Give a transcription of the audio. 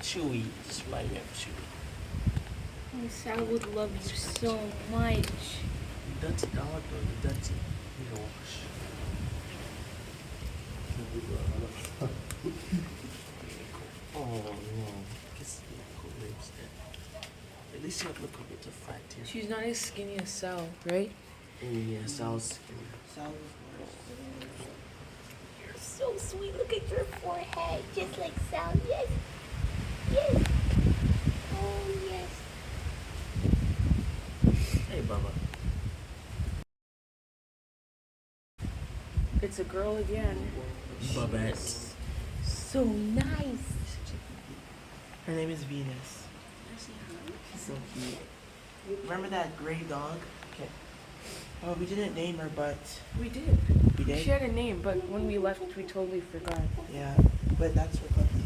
Chewy. Just remind me of Chewy. Oh, Sal would love you so much. Dirty dog or the dirty wash. Oh no. Kiss the ribs there. At least you have a little bit of fat here. She's not as skinny as Sal, right? Yeah, sounds skinny. You're so sweet. Look at your forehead, just like Sal. Yes. Yes. Oh, yes. Hey, Bubba. It's a girl again. Bubba. So nice. Her name is Venus. She's so cute. Remember that gray dog? Okay. Oh, we didn't name her, but We did. we did. She had a name, but when we left, we totally forgot. Yeah, but that's her puppy.